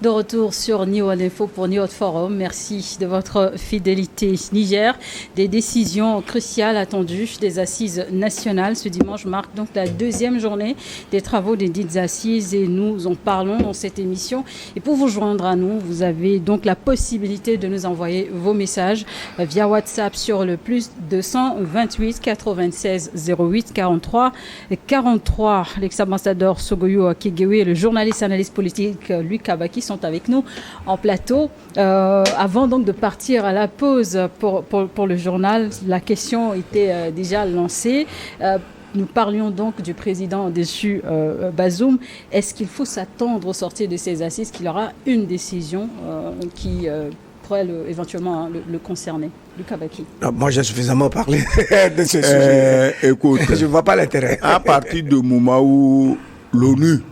De retour sur New-World Info pour New-World Forum. Merci de votre fidélité. Niger, des décisions cruciales attendues des assises nationales. Ce dimanche marque donc la deuxième journée des travaux des dites assises et nous en parlons dans cette émission. Et pour vous joindre à nous, vous avez donc la possibilité de nous envoyer vos messages via WhatsApp sur le plus 228 96 08 43 43. L'ex-ambassadeur Sogoyo Kegewe et le journaliste analyste politique Luc Kabaki sont avec nous en plateau. Avant donc de partir à la pause pour le journal, la question était déjà lancée. Nous parlions donc du président déchu Bazoum. Est-ce qu'il faut s'attendre au sortir de ces assises qu'il y aura une décision qui pourrait éventuellement le concerner? Luc Kabaki. Moi, j'ai suffisamment parlé de ce sujet. Écoute, je ne vois pas l'intérêt. À partir du moment où l'ONU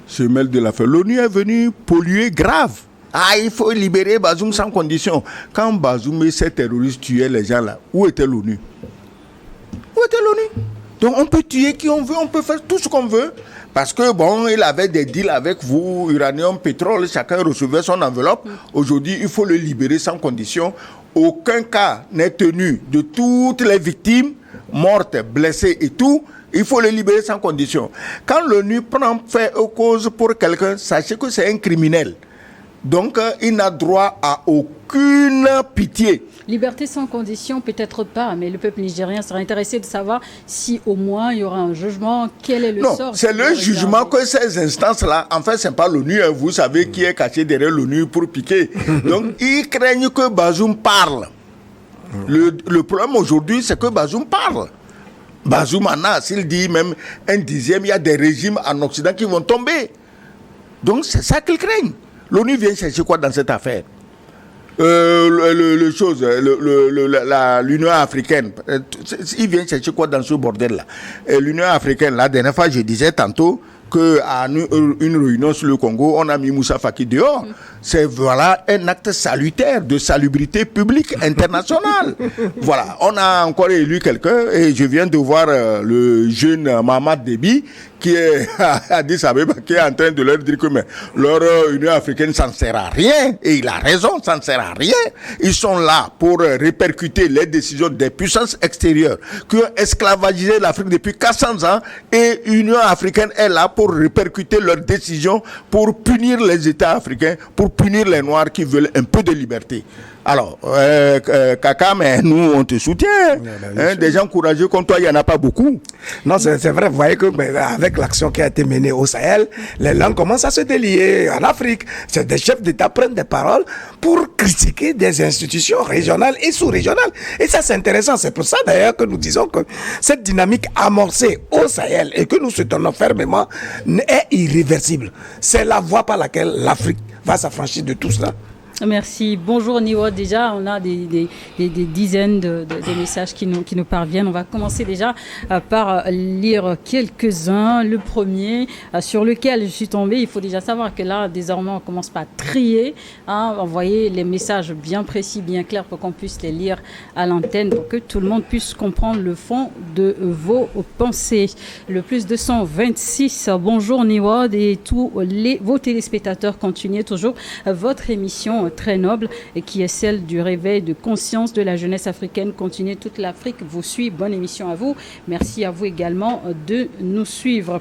se mêle de l'affaire, l'ONU est venue polluer grave. Ah, il faut libérer Bazoum sans condition. Quand Bazoum et ses terroristes tuaient les gens là, où était l'ONU? Où était l'ONU? Donc on peut tuer qui on veut, on peut faire tout ce qu'on veut. Parce que bon, il avait des deals avec vous, uranium, pétrole, chacun recevait son enveloppe. Aujourd'hui, il faut le libérer sans condition. Aucun cas n'est tenu de toutes les victimes, mortes, blessées et tout. Il faut le libérer sans condition. Quand l'ONU prend fait aux causes pour quelqu'un, sachez que c'est un criminel. Donc, il n'a droit à aucune pitié. Liberté sans condition, peut-être pas, mais le peuple nigérien serait intéressé de savoir si au moins il y aura un jugement. Quel est le sort? Non, c'est le jugement que ces instances-là, en fait, ce n'est pas l'ONU, hein, vous savez qui est caché derrière l'ONU pour piquer. Donc, ils craignent que Bazoum parle. Le problème aujourd'hui, c'est que Bazoum parle. Bazoum en a, s'il dit même un dixième, il y a des régimes en Occident qui vont tomber. Donc c'est ça qu'ils craignent. L'ONU vient chercher quoi dans cette affaire? L'Union africaine, il vient chercher quoi dans ce bordel-là? L'Union africaine, la dernière fois, je disais tantôt qu'à une réunion sur le Congo, on a mis Moussa Faki dehors. C'est voilà un acte salutaire de salubrité publique internationale. Voilà, on a encore élu quelqu'un et je viens de voir le jeune Mamad Déby qui est à Addis Abeba, qui est en train de leur dire que mais, leur Union africaine, ça ne sert à rien. Et il a raison, ça ne sert à rien. Ils sont là pour répercuter les décisions des puissances extérieures qui ont esclavagisé l'Afrique depuis 400 ans et l'Union africaine est là pour répercuter leurs décisions, pour punir les États africains, pour punir les Noirs qui veulent un peu de liberté. Alors, Kaka, mais nous, on te soutient. Des gens courageux comme toi, il n'y en a pas beaucoup. Non, c'est vrai. Vous voyez que avec l'action qui a été menée au Sahel, les langues commencent à se délier en Afrique. C'est des chefs d'État prennent des paroles pour critiquer des institutions régionales et sous-régionales. Et ça, c'est intéressant. C'est pour ça, d'ailleurs, que nous disons que cette dynamique amorcée au Sahel et que nous soutenons fermement est irréversible. C'est la voie par laquelle l'Afrique va s'affranchir de tout cela. Merci. Bonjour Niwa. Déjà, on a des dizaines de messages qui nous parviennent. On va commencer déjà par lire quelques-uns. Le premier sur lequel je suis tombée, il faut déjà savoir que là, désormais, on commence par trier, envoyer les messages bien précis, bien clairs pour qu'on puisse les lire à l'antenne, pour que tout le monde puisse comprendre le fond de vos pensées. Le plus 226. Bonjour Niwa et tous vos téléspectateurs. Continuez toujours votre émission très noble et qui est celle du réveil de conscience de la jeunesse africaine. Continuez, toute l'Afrique vous suit. Bonne émission à vous. Merci à vous également de nous suivre.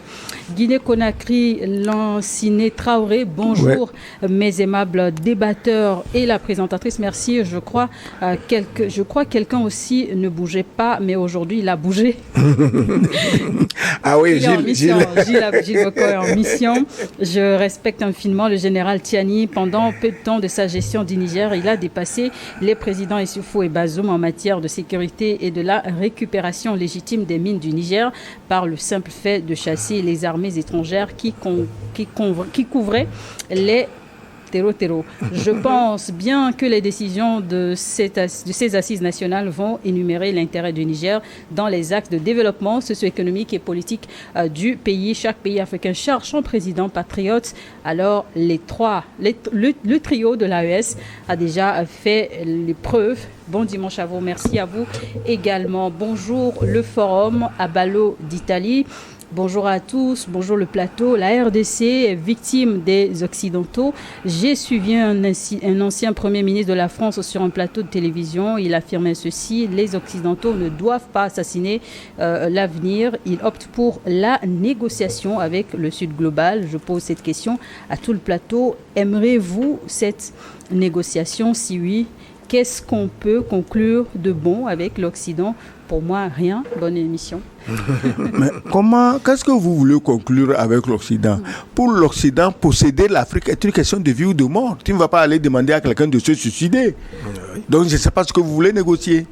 Guinée-Conakry, Lanciné Traoré, bonjour mes aimables débatteurs et la présentatrice. Merci. Je crois quelqu'un aussi ne bougeait pas, mais aujourd'hui il a bougé. Ah oui, Gilles Boko est en mission. Je respecte infiniment le général Tiani. Pendant peu de temps de sa gestion du Niger, il a dépassé les présidents Issoufou et Bazoum en matière de sécurité et de la récupération légitime des mines du Niger par le simple fait de chasser les armées étrangères qui couvraient les terreau. Je pense bien que les décisions de ces assises nationales vont énumérer l'intérêt du Niger dans les axes de développement socio-économique et politique du pays. Chaque pays africain cherche un président patriote. Alors, le trio de l'AES a déjà fait les preuves. Bon dimanche à vous. Merci à vous également. Bonjour, le forum à Balo d'Italie. Bonjour à tous, bonjour le plateau. La RDC est victime des Occidentaux. J'ai suivi un ancien Premier ministre de la France sur un plateau de télévision. Il affirmait ceci: les Occidentaux ne doivent pas assassiner l'avenir. Ils optent pour la négociation avec le Sud global. Je pose cette question à tout le plateau. Aimerez-vous cette négociation? Si oui, qu'est-ce qu'on peut conclure de bon avec l'Occident? Pour moi, rien. Bonne émission. Mais qu'est-ce que vous voulez conclure avec l'Occident? Pour l'Occident, posséder l'Afrique est une question de vie ou de mort. Tu ne vas pas aller demander à quelqu'un de se suicider. Donc, je ne sais pas ce que vous voulez négocier.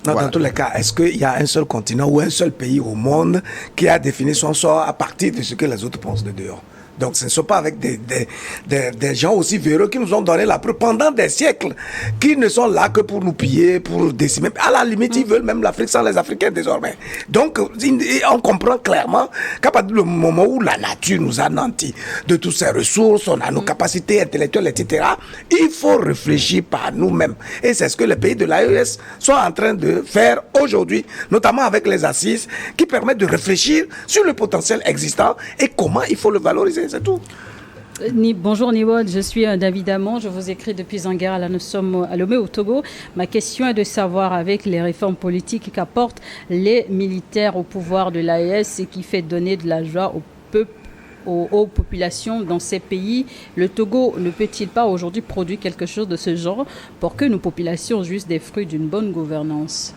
Non, voilà. Dans tous les cas, est-ce qu'il y a un seul continent ou un seul pays au monde qui a défini son sort à partir de ce que les autres pensent de dehors? Donc, ce ne sont pas avec des gens aussi véreux qui nous ont donné la preuve pendant des siècles, qui ne sont là que pour nous piller, pour nous décimer. À la limite, ils veulent même l'Afrique sans les Africains désormais. Donc, on comprend clairement qu'à partir du moment où la nature nous a nantis de toutes ses ressources, on a nos capacités intellectuelles, etc., il faut réfléchir par nous-mêmes. Et c'est ce que les pays de l'AES sont en train de faire aujourd'hui, notamment avec les assises, qui permettent de réfléchir sur le potentiel existant et comment il faut le valoriser. C'est tout. Bonjour Niwod, je suis David Amon, je vous écris depuis Zangara, là nous sommes à Lomé au Togo. Ma question est de savoir, avec les réformes politiques qu'apportent les militaires au pouvoir de l'AES et qui fait donner de la joie au peuple, aux populations dans ces pays, le Togo ne peut-il pas aujourd'hui produire quelque chose de ce genre pour que nos populations jouissent des fruits d'une bonne gouvernance?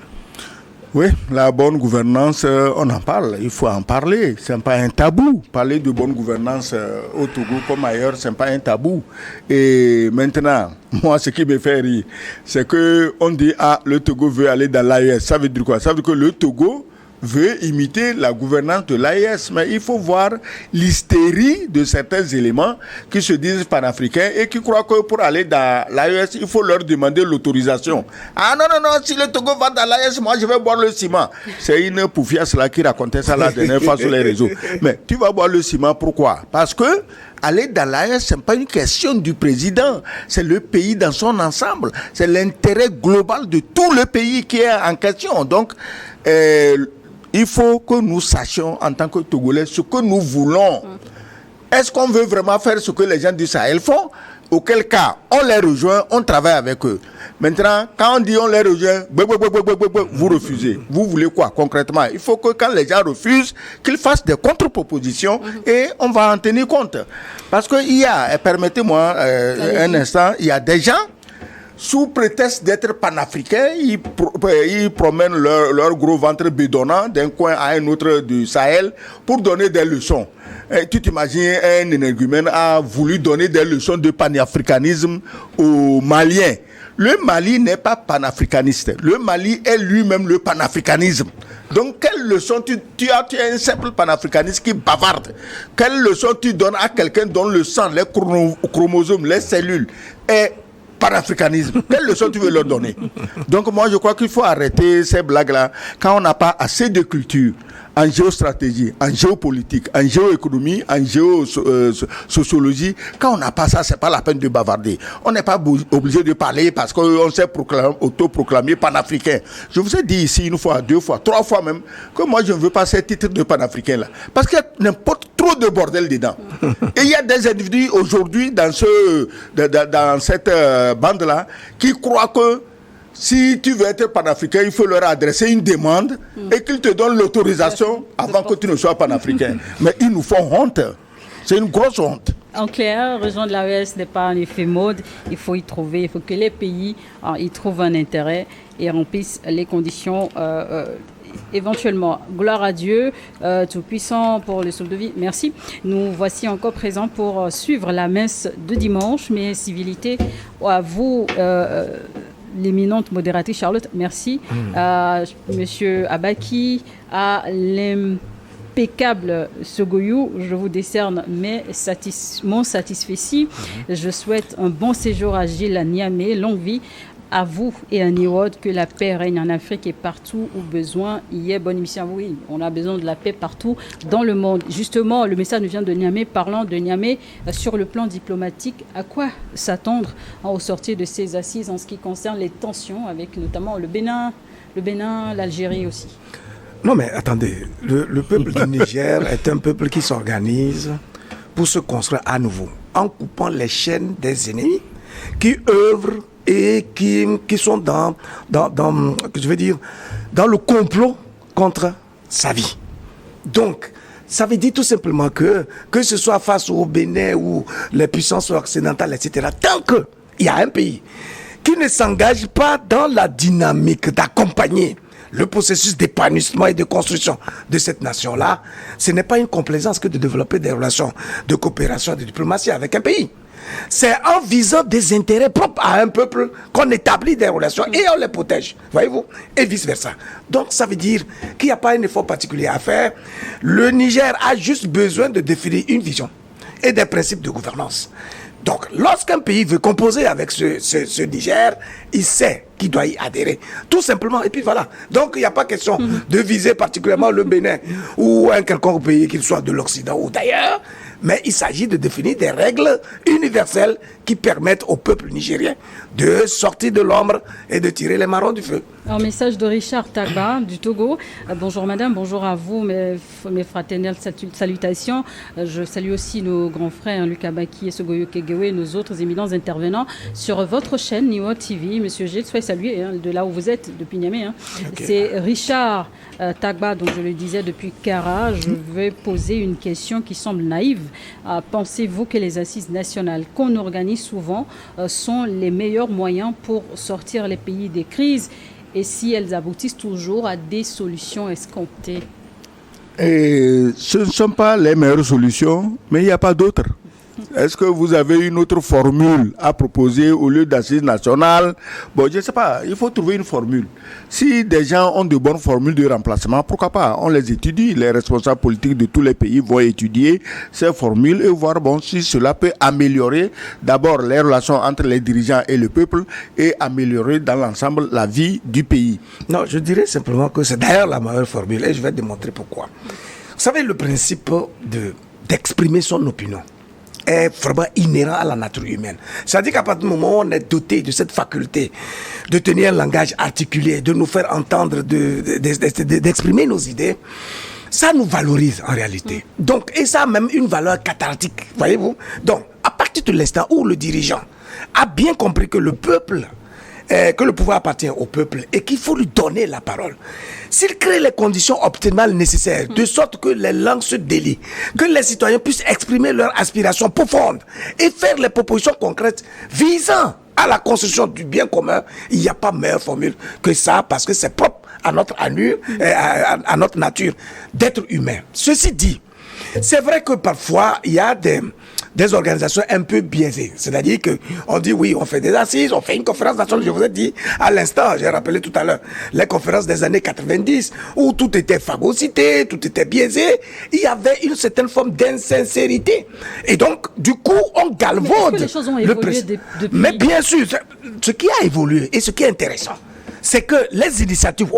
Oui, la bonne gouvernance, on en parle, il faut en parler, ce n'est pas un tabou. Parler de bonne gouvernance au Togo comme ailleurs, ce n'est pas un tabou. Et maintenant, moi, ce qui me fait rire, c'est qu'on dit, le Togo veut aller dans l'AES. Ça veut dire quoi? Ça veut dire que le Togo veut imiter la gouvernance de l'AES, mais il faut voir l'hystérie de certains éléments qui se disent panafricains et qui croient que pour aller dans l'AES, il faut leur demander l'autorisation. Ah non, si le Togo va dans l'AES, moi je vais boire le ciment. C'est une poufiasse là qui racontait ça la dernière fois sur les réseaux. Mais tu vas boire le ciment, pourquoi? Parce que aller dans l'AES, ce n'est pas une question du président, c'est le pays dans son ensemble. C'est l'intérêt global de tout le pays qui est en question. Donc, il faut que nous sachions en tant que Togolais ce que nous voulons. Est-ce qu'on veut vraiment faire ce que les gens du Sahel font? Auquel cas, on les rejoint, on travaille avec eux. Maintenant, quand on dit on les rejoint, vous refusez. Vous voulez quoi concrètement? Il faut que quand les gens refusent, qu'ils fassent des contre-propositions et on va en tenir compte. Parce qu'il y a, permettez-moi un instant, il y a des gens, sous prétexte d'être panafricains, ils promènent leur gros ventre bédonnant d'un coin à un autre du Sahel pour donner des leçons. Et tu t'imagines, un énergumène a voulu donner des leçons de panafricanisme aux Maliens. Le Mali n'est pas panafricaniste. Le Mali est lui-même le panafricanisme. Donc, quelle leçon tu es un simple panafricaniste qui bavarde. Quelle leçon tu donnes à quelqu'un dont le sang, les chromosomes, les cellules est panafricanisme? Quelle leçon tu veux leur donner? Donc moi je crois qu'il faut arrêter ces blagues-là quand on n'a pas assez de culture en géostratégie, en géopolitique, en géoéconomie, en géosociologie. Quand on n'a pas ça, c'est pas la peine de bavarder. On n'est pas obligé de parler parce qu'on s'est autoproclamé panafricain. Je vous ai dit ici une fois, deux fois, trois fois même que moi je ne veux pas ces titres de panafricain là parce qu'il y a n'importe trop de bordel dedans. Et il y a des individus aujourd'hui dans cette bande-là qui croient que si tu veux être panafricain, il faut leur adresser une demande et qu'ils te donnent l'autorisation avant que tu ne sois panafricain. Mais ils nous font honte. C'est une grosse honte. En clair, rejoindre l'AES n'est pas un effet mode. Il faut y trouver, il faut que les pays y trouvent un intérêt et remplissent les conditions éventuellement. Gloire à Dieu, Tout-Puissant pour le sauve de vie. Merci. Nous voici encore présents pour suivre la messe de dimanche. Mes civilités à vous, l'éminente modératrice Charlotte. Merci. Monsieur Abaki, à l'impeccable Sogoyou, je vous décerne mon satisfait. Je souhaite un bon séjour à Gilles à Niamey, longue vie à vous et à Niwod, que la paix règne en Afrique et partout où besoin y est. Bonne émission à vous. Oui, on a besoin de la paix partout dans le monde. Justement, le message nous vient de Niamey, parlant de Niamey sur le plan diplomatique. À quoi s'attendre au sortir de ces assises en ce qui concerne les tensions avec notamment le Bénin, l'Algérie aussi? Non, mais attendez, le peuple du Niger est un peuple qui s'organise pour se construire à nouveau, en coupant les chaînes des ennemis qui œuvrent et qui sont dans le complot contre sa vie. Donc, ça veut dire tout simplement que ce soit face au Bénin ou les puissances occidentales, etc., tant qu'il y a un pays qui ne s'engage pas dans la dynamique d'accompagner le processus d'épanouissement et de construction de cette nation-là, ce n'est pas une complaisance que de développer des relations de coopération et de diplomatie avec un pays. C'est en visant des intérêts propres à un peuple qu'on établit des relations et on les protège, voyez-vous, et vice-versa. Donc ça veut dire qu'il n'y a pas un effort particulier à faire. Le Niger a juste besoin de définir une vision et des principes de gouvernance. Donc, lorsqu'un pays veut composer avec ce Niger, il sait qu'il doit y adhérer. Tout simplement. Et puis voilà. Donc, il n'y a pas question de viser particulièrement le Bénin ou un quelconque pays, qu'il soit de l'Occident ou d'ailleurs. Mais il s'agit de définir des règles universelles qui permettent au peuple nigérien de sortir de l'ombre et de tirer les marrons du feu. Un message de Richard Tagba du Togo. Bonjour madame, bonjour à vous, mes fraternelles salutations. Je salue aussi nos grands frères Lucas Baki et Sogoyo Kegewe et nos autres éminents intervenants sur votre chaîne Niwa TV. Monsieur Gilles, soyez salué de là où vous êtes, depuis Niamey. Okay. C'est Richard Tagba, donc je le disais depuis Kara. Je vais poser une question qui semble naïve. Pensez-vous que les assises nationales qu'on organise souvent sont les meilleurs moyens pour sortir les pays des crises et si elles aboutissent toujours à des solutions escomptées? Ce ne sont pas les meilleures solutions, mais il n'y a pas d'autres. Est-ce que vous avez une autre formule à proposer au lieu d'assises nationales? Bon, je ne sais pas, il faut trouver une formule. Si des gens ont de bonnes formules de remplacement, pourquoi pas? On les étudie. Les responsables politiques de tous les pays vont étudier ces formules et voir si cela peut améliorer d'abord les relations entre les dirigeants et le peuple et améliorer dans l'ensemble la vie du pays. Non, je dirais simplement que c'est d'ailleurs la meilleure formule et je vais démontrer pourquoi. Vous savez, le principe d'exprimer son opinion est vraiment inhérent à la nature humaine. C'est-à-dire qu'à partir du moment où on est doté de cette faculté de tenir un langage articulé, de nous faire entendre, d'exprimer nos idées, ça nous valorise en réalité. Donc, et ça a même une valeur cathartique, voyez-vous. Donc, à partir de l'instant où le dirigeant a bien compris que le peuple, que le pouvoir appartient au peuple et qu'il faut lui donner la parole, s'il crée les conditions optimales nécessaires, de sorte que les langues se délient, que les citoyens puissent exprimer leurs aspirations profondes et faire les propositions concrètes visant à la construction du bien commun, il n'y a pas meilleure formule que ça, parce que c'est propre à notre allure, à notre nature d'être humain. Ceci dit, c'est vrai que parfois, il y a des organisations un peu biaisées. C'est-à-dire qu'on dit, oui, on fait des assises, on fait une conférence nationale, je vous ai dit à l'instant, j'ai rappelé tout à l'heure, les conférences des années 90, où tout était phagocyté, tout était biaisé, il y avait une certaine forme d'insincérité. Et donc, du coup, on galvaude. Les choses ont évolué depuis... Mais bien sûr, ce qui a évolué et ce qui est intéressant, c'est que les initiatives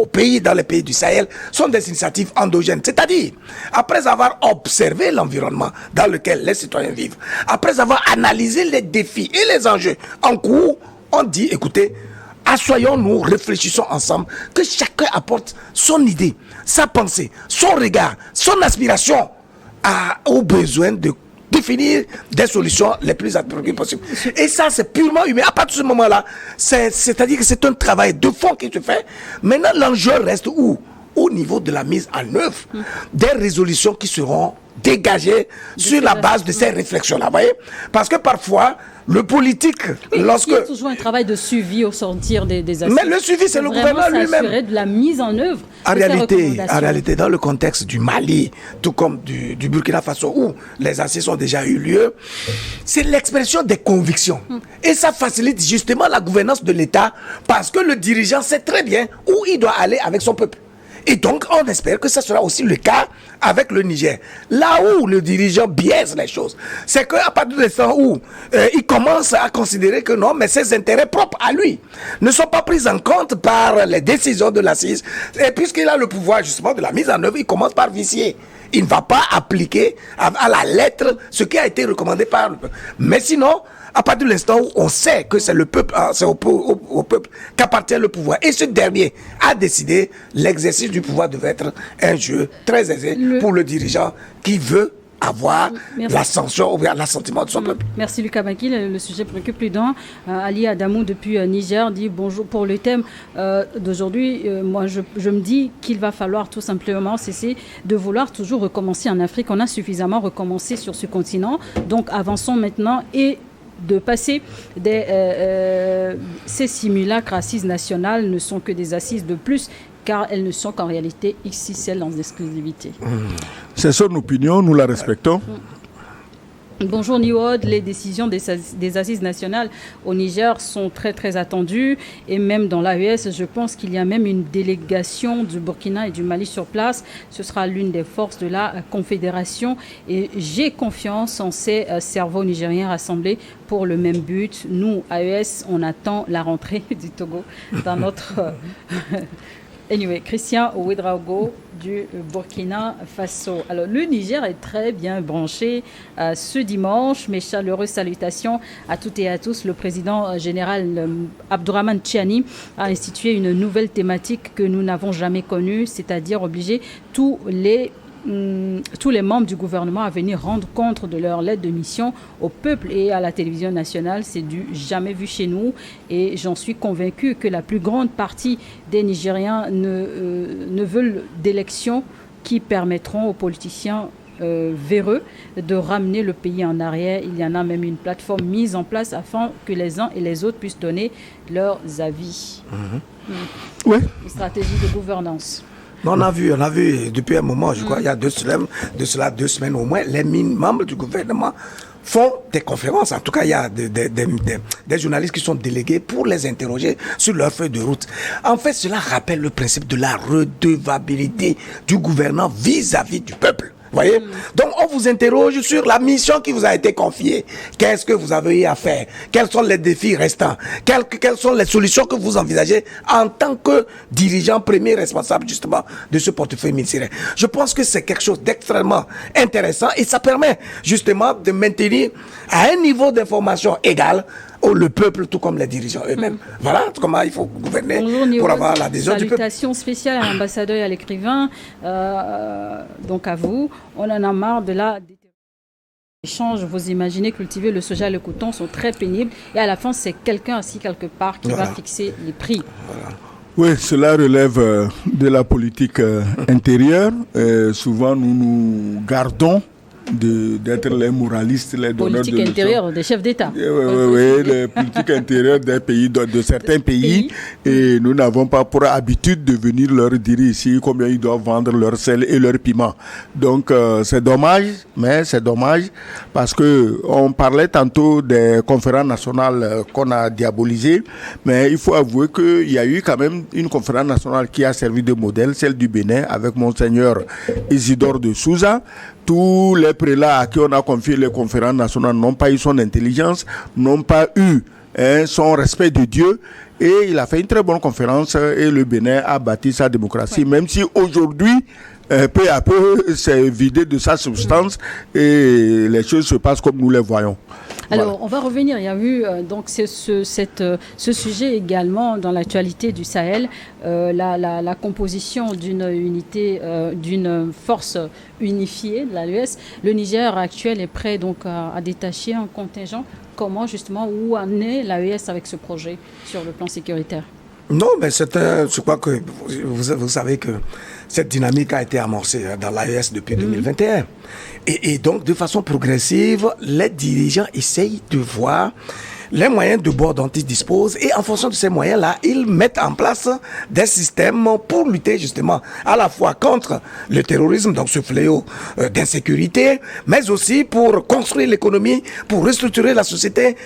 dans les pays du Sahel, sont des initiatives endogènes. C'est-à-dire, après avoir observé l'environnement dans lequel les citoyens vivent, après avoir analysé les défis et les enjeux en cours, on dit, écoutez, assoyons-nous, réfléchissons ensemble, que chacun apporte son idée, sa pensée, son regard, son aspiration aux besoins de définir des solutions les plus appropriées possibles. Et ça, c'est purement humain. À partir de ce moment-là, c'est-à-dire que c'est un travail de fond qui se fait. Maintenant, l'enjeu reste où? Au niveau de la mise en œuvre des résolutions qui seront dégagées sur la base de ces réflexions-là. Voyez? Parce que parfois, le politique, lorsque... Il y a toujours un travail de suivi au sortir des assises. Mais le suivi, c'est le gouvernement lui-même. De la mise en œuvre. En réalité, dans le contexte du Mali, tout comme du Burkina Faso, où les assises ont déjà eu lieu, c'est l'expression des convictions. Et ça facilite justement la gouvernance de l'État, parce que le dirigeant sait très bien où il doit aller avec son peuple. Et donc, on espère que ça sera aussi le cas avec le Niger. Là où le dirigeant biaise les choses, c'est qu'à partir de l'instant où il commence à considérer que non, mais ses intérêts propres à lui ne sont pas pris en compte par les décisions de l'assise. Et puisqu'il a le pouvoir justement de la mise en œuvre, il commence par vicier. Il ne va pas appliquer à la lettre ce qui a été recommandé par le peuple. Mais sinon, à partir de l'instant où on sait que c'est le peuple, c'est au peuple qu'appartient appartient le pouvoir. Et ce dernier a décidé l'exercice du pouvoir devait être un jeu très aisé pour le dirigeant qui veut avoir l'ascension ou bien l'assentiment de son peuple. Merci Lucas Baki. Le sujet préoccupe plus d'un. Ali Adamou depuis Niger dit bonjour. Pour le thème d'aujourd'hui, moi je me dis qu'il va falloir tout simplement cesser de vouloir toujours recommencer en Afrique. On a suffisamment recommencé sur ce continent. Donc avançons maintenant et de passer ces simulacres assises nationales ne sont que des assises de plus, car elles ne sont qu'en réalité XXL en exclusivité. C'est son opinion, nous la respectons. Bonjour Niwod, les décisions des assises nationales au Niger sont très très attendues et même dans l'AES, je pense qu'il y a même une délégation du Burkina et du Mali sur place. Ce sera l'une des forces de la Confédération et j'ai confiance en ces cerveaux nigériens rassemblés pour le même but. Nous, AES, on attend la rentrée du Togo dans notre... Anyway, Christian Ouedraogo du Burkina Faso. Alors, le Niger est très bien branché ce dimanche. Mes chaleureuses salutations à toutes et à tous. Le président général Abdourahmane Tchiani a institué une nouvelle thématique que nous n'avons jamais connue, c'est-à-dire obliger tous les membres du gouvernement à venir rendre compte de leur lettre de mission au peuple et à la télévision nationale. C'est du jamais vu chez nous et j'en suis convaincu que la plus grande partie des Nigériens ne veulent d'élections qui permettront aux politiciens véreux de ramener le pays en arrière. Il y en a même une plateforme mise en place afin que les uns et les autres puissent donner leurs avis. Oui. Une stratégie de gouvernance. On a vu depuis un moment, je crois, il y a de cela 2 semaines au moins, les membres du gouvernement font des conférences. En tout cas, il y a des journalistes qui sont délégués pour les interroger sur leur feuille de route. En fait, cela rappelle le principe de la redevabilité du gouvernement vis-à-vis du peuple. Voyez? Donc, on vous interroge sur la mission qui vous a été confiée. Qu'est-ce que vous avez eu à faire? Quels sont les défis restants? Quelles sont les solutions que vous envisagez en tant que dirigeant premier responsable, justement, de ce portefeuille ministériel? Je pense que c'est quelque chose d'extrêmement intéressant et ça permet, justement, de maintenir à un niveau d'information égal le peuple, tout comme les dirigeants eux-mêmes. Voilà comment il faut gouverner. Bonjour, pour avoir l'adhésion du peuple. Salutations spéciales à l'ambassadeur et à l'écrivain. Donc à vous, on en a marre de l'échange. Vous imaginez, cultiver le soja et le coton sont très pénibles et à la fin, c'est quelqu'un assis quelque part qui va fixer les prix. Voilà. Oui, cela relève de la politique intérieure. Souvent, nous gardons d'être les moralistes, les donneurs de leçons. Politique intérieure des chefs d'État. Oui, les politiques intérieures des pays, de certains pays. Et nous n'avons pas pour habitude de venir leur dire ici combien ils doivent vendre leur sel et leur piment. Donc, c'est dommage, mais c'est dommage parce que on parlait tantôt des conférences nationales qu'on a diabolisées, mais il faut avouer qu'il y a eu quand même une conférence nationale qui a servi de modèle, celle du Bénin avec Monseigneur Isidore de Souza. Tous les prélats à qui on a confié les conférences nationales n'ont pas eu son intelligence, n'ont pas eu son respect de Dieu. Et il a fait une très bonne conférence et le Bénin a bâti sa démocratie, même si aujourd'hui, peu à peu, c'est vidé de sa substance et les choses se passent comme nous les voyons. Alors, Voilà. on va revenir. Il y a eu donc ce sujet également dans l'actualité du Sahel, la composition d'une unité, d'une force unifiée de l'AES. Le Niger actuel est prêt donc à détacher un contingent. Comment justement, où en est l'AES avec ce projet sur le plan sécuritaire? Non, mais je crois que vous savez que cette dynamique a été amorcée dans l'AES depuis 2021. Et donc, de façon progressive, les dirigeants essayent de voir les moyens de bord dont ils disposent et en fonction de ces moyens-là, ils mettent en place des systèmes pour lutter justement à la fois contre le terrorisme, donc ce fléau d'insécurité, mais aussi pour construire l'économie, pour restructurer la société,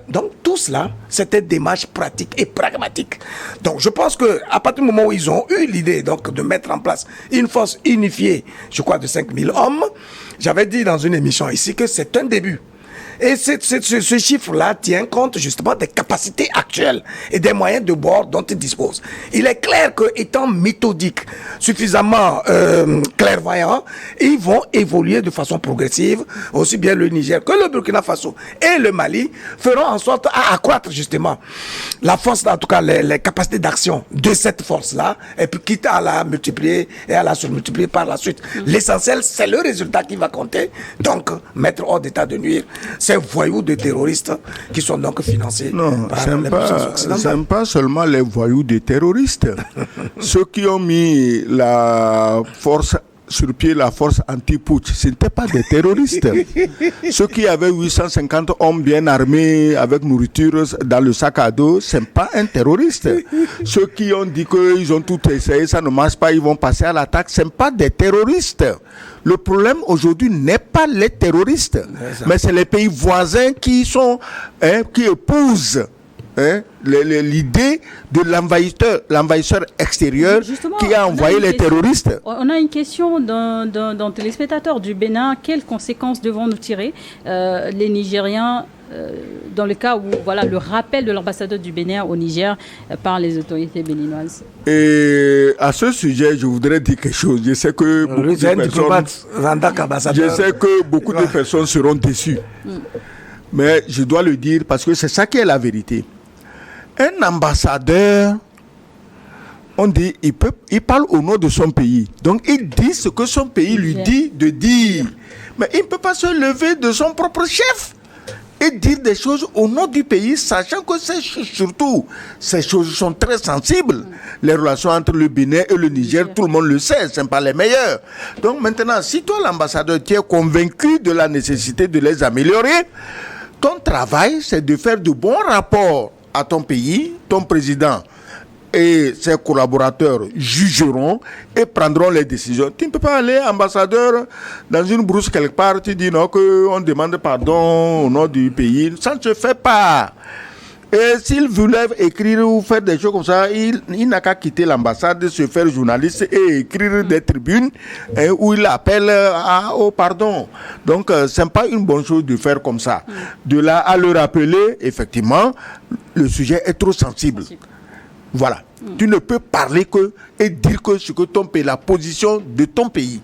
donc tout cela, c'était des démarches pratiques et pragmatiques. Donc je pense que à partir du moment où ils ont eu l'idée donc de mettre en place une force unifiée, je crois de 5000 hommes, j'avais dit dans une émission ici que c'est un début. Et ce chiffre-là tient compte justement des capacités actuelles et des moyens de bord dont ils disposent. Il est clair que, étant méthodiques, suffisamment clairvoyants, ils vont évoluer de façon progressive. Aussi bien le Niger que le Burkina Faso et le Mali feront en sorte à accroître justement la force, en tout cas les capacités d'action de cette force-là, et puis quitte à la multiplier et à la surmultiplier par la suite. L'essentiel, c'est le résultat qui va compter. Donc, mettre hors d'état de nuire ces voyous de terroristes qui sont donc financés par les puissances occidentales. Ce n'est pas seulement les voyous de terroristes. Ceux qui ont mis sur pied la force anti-putsch, ce n'étaient pas des terroristes. Ceux qui avaient 850 hommes bien armés avec nourriture dans le sac à dos, ce n'est pas un terroriste. Ceux qui ont dit qu'ils ont tout essayé, ça ne marche pas, ils vont passer à l'attaque, ce n'est pas des terroristes. Le problème aujourd'hui n'est pas les terroristes, mais c'est les pays voisins qui épousent l'idée de l'envahisseur extérieur qui a envoyé les terroristes. On a une question d'un téléspectateur du Bénin. Quelles conséquences devons-nous tirer, les Nigériens, dans le cas où le rappel de l'ambassadeur du Bénin au Niger par les autorités béninoises? Et à ce sujet, je voudrais dire quelque chose. Je sais que beaucoup de personnes seront déçues. Mais je dois le dire parce que c'est ça qui est la vérité. Un ambassadeur, on dit, il parle au nom de son pays. Donc, il dit ce que son pays lui dit de dire. Mais il ne peut pas se lever de son propre chef et dire des choses au nom du pays, sachant que ces choses sont très sensibles. Les relations entre le Bénin et le Niger, tout le monde le sait, ce ne sont pas les meilleures. Donc, maintenant, si toi, l'ambassadeur, tu es convaincu de la nécessité de les améliorer, ton travail, c'est de faire de bons rapports à ton pays. Ton président et ses collaborateurs jugeront et prendront les décisions. Tu ne peux pas aller ambassadeur dans une brousse quelque part, tu dis non, qu'on demande pardon au nom du pays. Ça ne se fait pas. Et s'il voulait écrire ou faire des choses comme ça, il n'a qu'à quitter l'ambassade, se faire journaliste et écrire des tribunes où il appelle au pardon. Donc, ce n'est pas une bonne chose de faire comme ça. De là à le rappeler, effectivement, le sujet est trop sensible. Voilà. Tu ne peux parler et dire que ce que ton pays, la position de ton pays.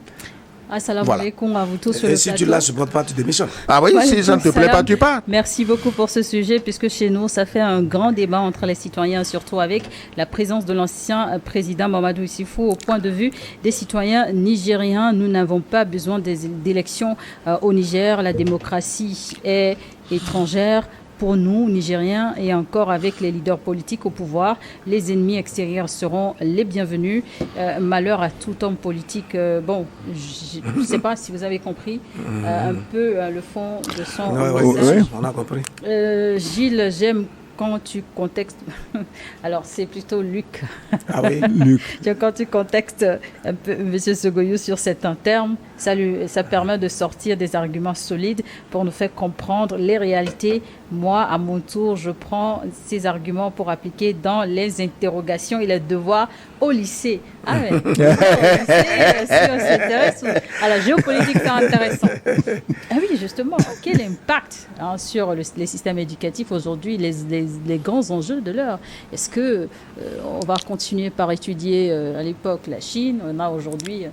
Assalamu alaikum à vous tous sur et le si plateau. tu ne la supportes pas, tu démissionnes. Ah oui, si ça ne te plaît pas, tu pars. Merci beaucoup pour ce sujet, puisque chez nous, ça fait un grand débat entre les citoyens, surtout avec la présence de l'ancien président Mamadou Issifou. Au point de vue des citoyens nigériens, nous n'avons pas besoin d'élections au Niger. La démocratie est étrangère. Pour nous, Nigériens, et encore avec les leaders politiques au pouvoir, les ennemis extérieurs seront les bienvenus. Malheur à tout homme politique. Bon, je ne sais pas si vous avez compris un peu le fond de son message. Oui, on a compris. Gilles, j'aime quand tu contextes... Alors, c'est plutôt Luc. Ah oui, Luc. Quand tu contextes un peu M. Segoyou sur certains termes, ça permet de sortir des arguments solides pour nous faire comprendre les réalités. Moi, à mon tour, je prends ces arguments pour appliquer dans les interrogations et les devoirs au lycée. Ah ouais. Au lycée, si on s'intéresse à la géopolitique, c'est intéressant. Ah oui, justement, quel impact sur les systèmes éducatifs aujourd'hui, les grands enjeux de l'heure? Est-ce que on va continuer par étudier à l'époque la Chine? On a aujourd'hui...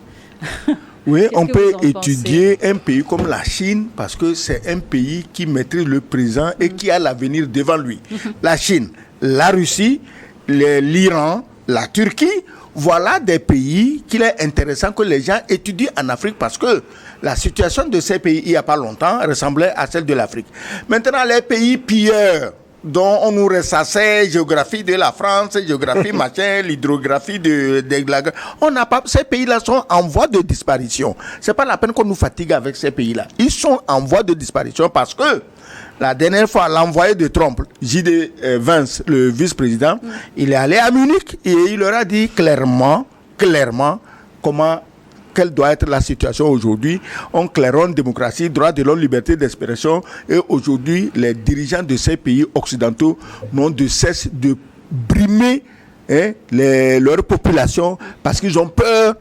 Oui, on peut étudier un pays comme la Chine parce que c'est un pays qui maîtrise le présent et qui a l'avenir devant lui. La Chine, la Russie, l'Iran, la Turquie, voilà des pays qu'il est intéressant que les gens étudient en Afrique parce que la situation de ces pays il n'y a pas longtemps ressemblait à celle de l'Afrique. Maintenant, les pays pilleurs dont on nous ressassait, géographie de la France, géographie machin, l'hydrographie de la... On n'a pas... Ces pays-là sont en voie de disparition. C'est pas la peine qu'on nous fatigue avec ces pays-là. Ils sont en voie de disparition parce que la dernière fois, l'envoyé de Trump, J.D. Vance, le vice-président, il est allé à Munich et il leur a dit clairement, quelle doit être la situation aujourd'hui. On claironne démocratie, droit de l'homme, liberté d'expression. Et aujourd'hui, les dirigeants de ces pays occidentaux n'ont de cesse de brimer leur population parce qu'ils ont peur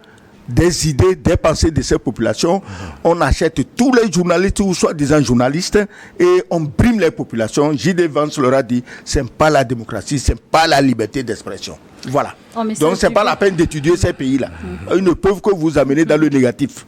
des idées, des pensées de ces populations. On achète tous les journalistes ou soi-disant journalistes et on brime les populations. J.D. Vance leur a dit, c'est pas la démocratie, c'est pas la liberté d'expression. Voilà. Donc c'est pas la peine d'étudier ces pays-là. Ils ne peuvent que vous amener dans le négatif.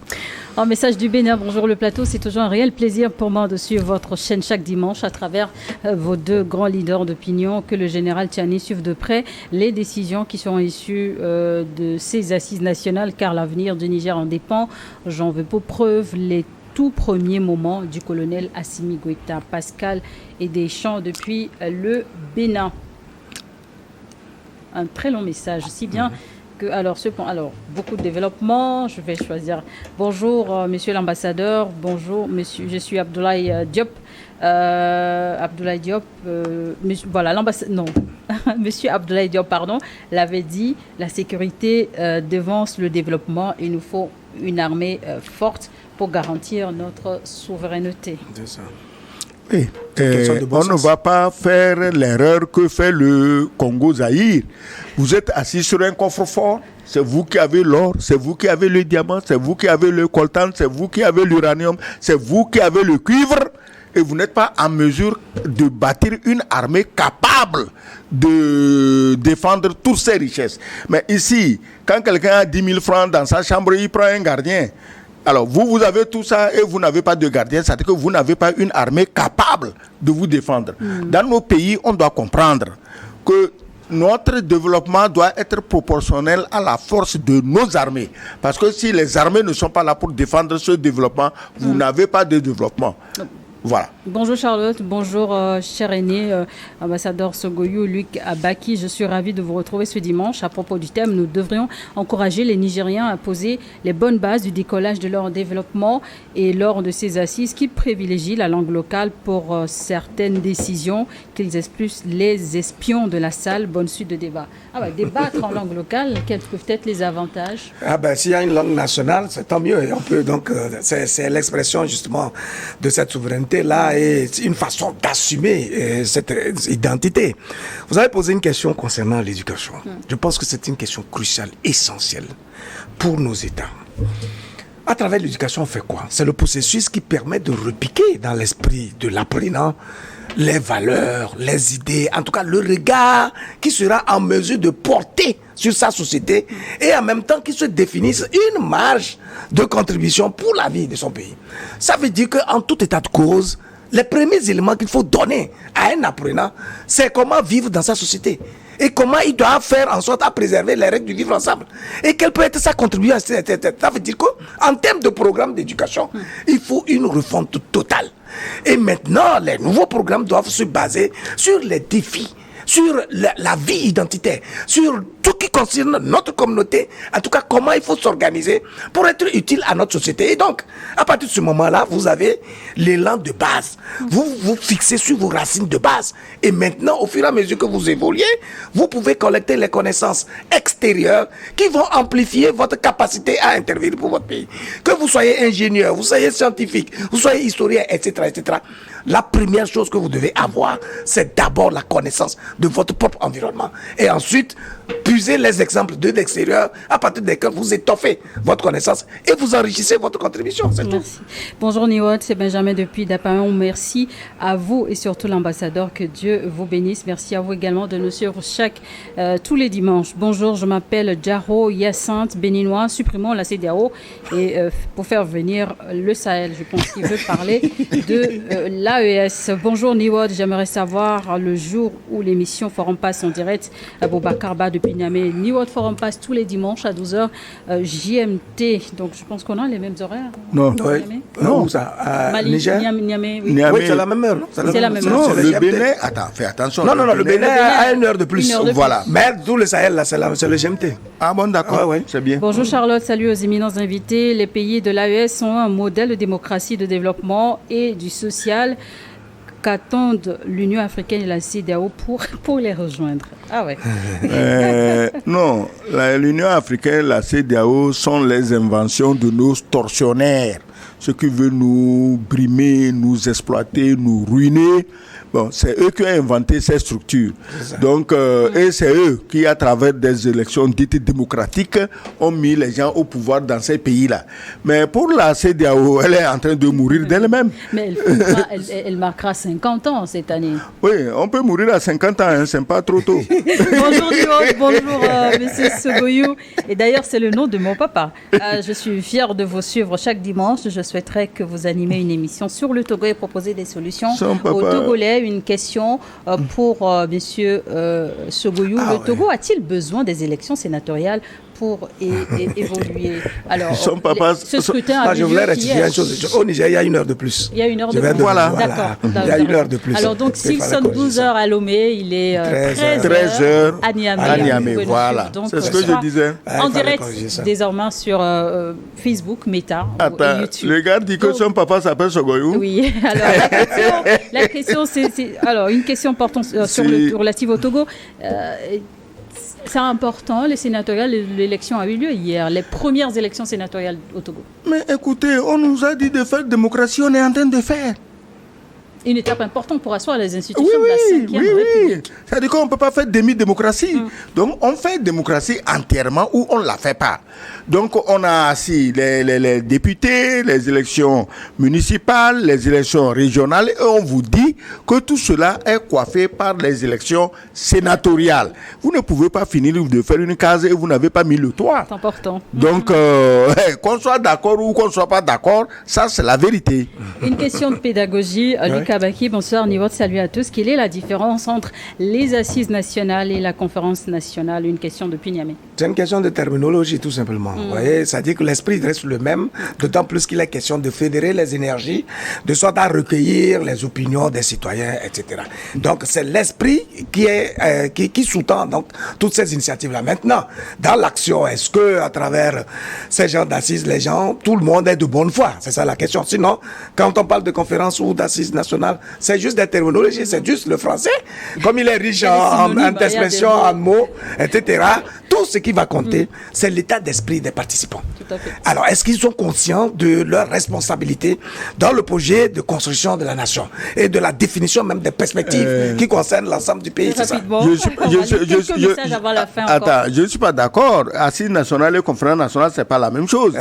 En message du Bénin, bonjour le plateau, c'est toujours un réel plaisir pour moi de suivre votre chaîne chaque dimanche à travers vos deux grands leaders d'opinion, que le général Tchiani suive de près les décisions qui seront issues de ces assises nationales, car l'avenir du Niger en dépend. J'en veux pour preuve les tout premiers moments du colonel Assimi Goïta. Pascal et Deschamps depuis le Bénin. Un très long message, si bien que, alors, beaucoup de développement. Je vais choisir. Bonjour, monsieur l'ambassadeur. Bonjour, monsieur. Je suis Abdoulaye Diop. Abdoulaye Diop. Voilà, l'ambassadeur. Non, monsieur Abdoulaye Diop, pardon, l'avait dit. La sécurité devance le développement. Il nous faut une armée forte pour garantir notre souveraineté. C'est ça. Oui. On ne va pas faire l'erreur que fait le Congo-Zaïre. Vous êtes assis sur un coffre-fort, c'est vous qui avez l'or, c'est vous qui avez le diamant, c'est vous qui avez le coltan, c'est vous qui avez l'uranium, c'est vous qui avez le cuivre, et vous n'êtes pas en mesure de bâtir une armée capable de défendre toutes ces richesses. Mais ici, quand quelqu'un a 10 000 francs dans sa chambre, il prend un gardien. Alors, vous avez tout ça et vous n'avez pas de gardien, c'est-à-dire que vous n'avez pas une armée capable de vous défendre. Dans nos pays, on doit comprendre que notre développement doit être proportionnel à la force de nos armées. Parce que si les armées ne sont pas là pour défendre ce développement, vous n'avez pas de développement. Voilà. Bonjour Charlotte, bonjour cher aîné, ambassadeur Sogoyou, Luc Abaki. Je suis ravi de vous retrouver ce dimanche. À propos du thème, nous devrions encourager les Nigériens à poser les bonnes bases du décollage de leur développement et lors de ces assises qu'ils privilégient la langue locale pour certaines décisions, qu'ils expulsent les espions de la salle. Bonne suite de débat. Ah ouais, débattre en langue locale, quels peuvent être les avantages? Ah ben, s'il y a une langue nationale, c'est tant mieux. On peut donc, c'est l'expression justement de cette souveraineté-là et une façon d'assumer cette identité. Vous avez posé une question concernant l'éducation. Je pense que c'est une question cruciale, essentielle pour nos États. À travers l'éducation, on fait quoi? C'est le processus qui permet de repiquer dans l'esprit de l'apprenant les valeurs, les idées, en tout cas le regard qui sera en mesure de porter sur sa société et en même temps qui se définisse une marge de contribution pour la vie de son pays. Ça veut dire qu'en tout état de cause, les premiers éléments qu'il faut donner à un apprenant, c'est comment vivre dans sa société et comment il doit faire en sorte à préserver les règles du vivre ensemble et quelle peut être sa contribution. Ça veut dire qu'en termes de programme d'éducation, il faut une refonte totale. Et maintenant, les nouveaux programmes doivent se baser sur les défis, sur la vie identitaire, sur tout qui concerne notre communauté, en tout cas comment il faut s'organiser pour être utile à notre société. Et donc, à partir de ce moment-là, vous avez l'élan de base. Vous vous fixez sur vos racines de base. Et maintenant, au fur et à mesure que vous évoluez, vous pouvez collecter les connaissances extérieures qui vont amplifier votre capacité à intervenir pour votre pays. Que vous soyez ingénieur, vous soyez scientifique, vous soyez historien, etc., etc., la première chose que vous devez avoir, c'est d'abord la connaissance de votre propre environnement. Et ensuite, puiser les exemples de l'extérieur à partir desquels vous étoffez votre connaissance et vous enrichissez votre contribution. C'est Merci. tout. Bonjour Niwot, c'est Benjamin depuis Dapaon. Merci à vous et surtout l'ambassadeur. Que Dieu vous bénisse. Merci à vous également de nous suivre tous les dimanches. Bonjour, je m'appelle Djaro Hyacinthe, béninois. Supprimons la CEDEAO et pour faire venir le Sahel. Je pense qu'il veut parler de l'AES. Bonjour Niwot, j'aimerais savoir le jour où l'émission Forum Pass en direct à Boubacar Ba depuis Niamey. Niwot Forum Pass tous les dimanches à 12h JMT. Donc je pense qu'on a les mêmes horaires. Non. Oui. Non, où ça Mali, Niger. Niamey, oui. Niamey. Oui, c'est la même heure. Non, C'est la même heure. Non, c'est le GMT. Bénin, attends, fais attention. Non, le Bénin a une heure de plus. Une heure de Voilà. Mais tout le Sahel, là, c'est le GMT. Ah bon, d'accord, Ouais. c'est bien. Bonjour Charlotte, salut aux éminents invités. Les pays de l'AES sont un modèle de démocratie, de développement et du social. Qu'attendent l'Union africaine et la CEDEAO pour les rejoindre? Ah ouais. Non, l'Union africaine et la CEDEAO sont les inventions de nos tortionnaires. ceux qui veulent nous brimer, nous exploiter, nous ruiner. Bon, c'est eux qui ont inventé ces structures. Donc, et c'est eux qui, à travers des élections dites démocratiques, ont mis les gens au pouvoir dans ces pays-là. Mais pour la CEDEAO, elle est en train de mourir d'elle-même. Mais elle marquera 50 ans cette année. Oui, on peut mourir à 50 ans, hein, c'est pas trop tôt. Bonjour Niwod, bonjour Monsieur Sogoyou. Et d'ailleurs, c'est le nom de mon papa. Je suis fière de vous suivre chaque dimanche. Je souhaiterais que vous animez une émission sur le Togo et proposer des solutions aux Togolais. Une question pour Monsieur Sogoyou. Le Togo a-t-il besoin des élections sénatoriales pour évoluer? Alors, ce scrutin a je voulais rectifier une chose. Au Niger, il y a 1 heure de plus. Il y a 1 heure de plus. Voilà. D'accord. Il y a 1 heure de plus. Alors, donc, s'il sonne 12 heures à Lomé, il est 13 heures à Niamey. Voilà. C'est ce que je disais. En direct, désormais, sur Facebook, Meta, et YouTube. Le gars dit que son papa s'appelle Sogoyou. Oui. Alors, la question, c'est alors, une question portant sur le relative au Togo. C'est important, les sénatoriales, l'élection a eu lieu hier, les premières élections sénatoriales au Togo. Mais écoutez, on nous a dit de faire démocratie, on est en train de faire. Une étape importante pour asseoir les institutions de la 5e République. C'est-à-dire qu'on ne peut pas faire demi-démocratie. Donc, on fait démocratie entièrement ou on ne la fait pas. Donc, on a assis les députés, les élections municipales, les élections régionales, et on vous dit que tout cela est coiffé par les élections sénatoriales. Vous ne pouvez pas finir de faire une case et vous n'avez pas mis le toit. C'est important. Donc, qu'on soit d'accord ou qu'on ne soit pas d'accord, ça, c'est la vérité. Une question de pédagogie. Kabaki, bonsoir Niwod, salut à tous. Quelle est la différence entre les assises nationales et la conférence nationale? Une question depuis Niamey. C'est une question de terminologie tout simplement. Vous voyez, c'est-à-dire que l'esprit reste le même, d'autant plus qu'il est question de fédérer les énergies, de sorte à recueillir les opinions des citoyens, etc. Donc c'est l'esprit qui sous-tend donc toutes ces initiatives-là. Maintenant, dans l'action, est-ce que à travers ces genres d'assises, tout le monde est de bonne foi? C'est ça la question. Sinon, quand on parle de conférence ou d'assises nationales, c'est juste des terminologies, c'est juste le français. Comme il est riche en expressions, en mots, etc. Tout ce qui va compter, c'est l'état d'esprit des participants. Tout à fait. Alors, est-ce qu'ils sont conscients de leur responsabilité dans le projet de construction de la nation et de la définition même des perspectives qui concernent l'ensemble du pays? Rapidement, je ne suis pas d'accord. Assises nationales et conférences nationales, ce n'est pas la même chose.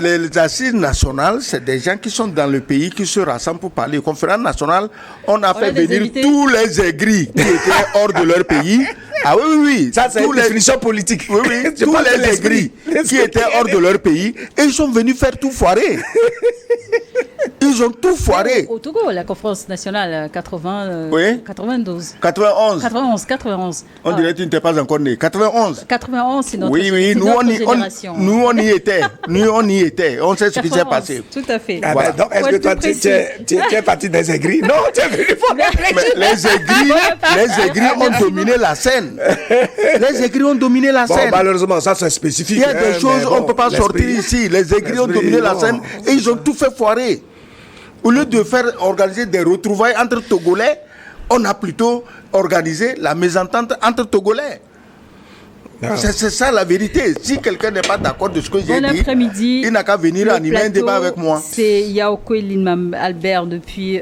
les assises nationales, c'est des gens qui sont dans le pays, qui se rassemblent pour parler. Conférence nationale, on a fait venir tous les aigris qui étaient hors de leur pays. Ah oui. Ça, c'est une définition politique. Oui. Tous les aigris qui étaient hors de leur pays, et ils sont venus faire tout foirer. Ils ont tout foiré. Au Togo, la conférence nationale 92. 91. On dirait que tu n'étais pas encore né. 91, c'est notre, génération. Nous, on y était. On sait ce qui s'est passé. Tout à fait. Voilà. Donc, est-ce que toi, tu es parti des aigris? Non, tu es venu pour les aigris ont dominé la scène. Les aigris ont dominé la scène. Malheureusement, ça, c'est spécifique. Il y a des choses qu'on ne peut pas sortir ici. Les aigris ont dominé la scène et ils ont tout fait foirer. Au lieu de faire organiser des retrouvailles entre Togolais, on a plutôt organisé la mésentente entre Togolais. C'est ça la vérité. Si quelqu'un n'est pas d'accord de ce que j'ai dit, il n'a qu'à venir animer un débat avec moi. C'est Yaoko Elimam Albert depuis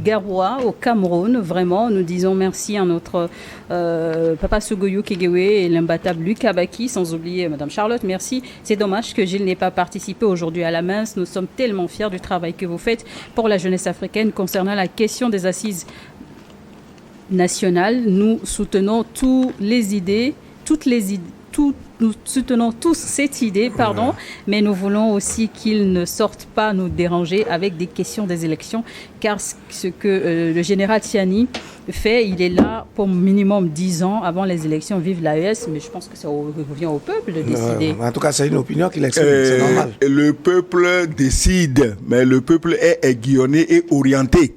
Garoua au Cameroun. Vraiment, nous disons merci à notre papa Sogoyou Kegewe et l'imbattable Luc Kabaki, sans oublier Madame Charlotte. Merci. C'est dommage que Gilles n'ait pas participé aujourd'hui à la mince. Nous sommes tellement fiers du travail que vous faites pour la jeunesse africaine concernant la question des assises nationale. Nous soutenons nous soutenons tous cette idée, mais nous voulons aussi qu'ils ne sortent pas nous déranger avec des questions des élections, car ce que le général Tiani fait, il est là pour minimum 10 ans avant les élections. Vive l'AES, mais je pense que ça revient au peuple de décider. En tout cas, c'est une opinion qu'il exprime, c'est normal. Le peuple décide, mais le peuple est aiguillonné et orienté.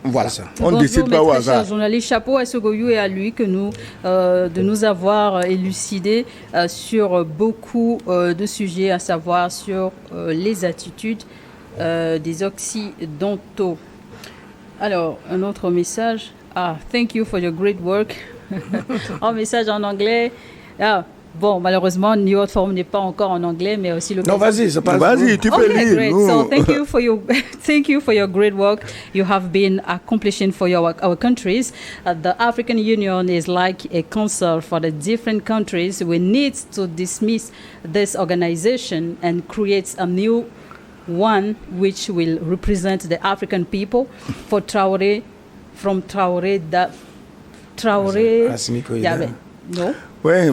Voilà, on ne décide pas au hasard. Journaliste, chapeau à Sogoyou et à lui de nous avoir élucidé sur beaucoup de sujets, à savoir sur les attitudes des Occidentaux. Alors, un autre message. Thank you for your great work. Un message en anglais. Bon, malheureusement, New Forum n'est pas encore en anglais, mais aussi le. Non, vas-y, c'est pas. Vas-y, tu peux Okay, lire. great. So thank you for your great work you have been accomplishing for our countries. The African Union is like a council for the different countries. We need to dismiss this organization and create a new one which will represent the African people. For Traoré, from Traoré, Assimi Goïta. yeah, no. Ouais,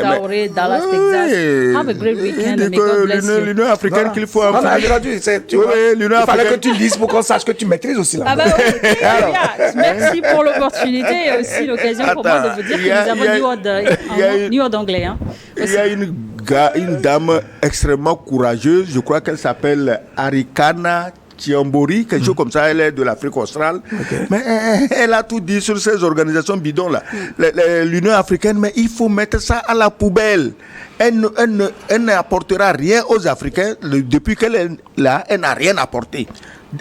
Traoré, Dallas, Texas. Have a great weekend. May God bless you. L'Union africaine qu'il faut Non, avoir. mais traduit, tu vois, l'Union il fallait que africaine. tu lises pour qu'on sache que tu maîtrises aussi Ah l'anglais. bah oui, bien. Merci pour l'opportunité et aussi l'occasion pour moi de vous dire que nous avons New York d'anglais. Hein, Il y a une dame extrêmement courageuse, je crois qu'elle s'appelle Arikana Chiambori, quelque chose comme ça, elle est de l'Afrique australe. Mais elle a tout dit sur ces organisations bidons là. L'Union africaine, mais il faut mettre ça à la poubelle. Elle n'apportera rien aux Africains. Depuis qu'elle est là, elle n'a rien apporté.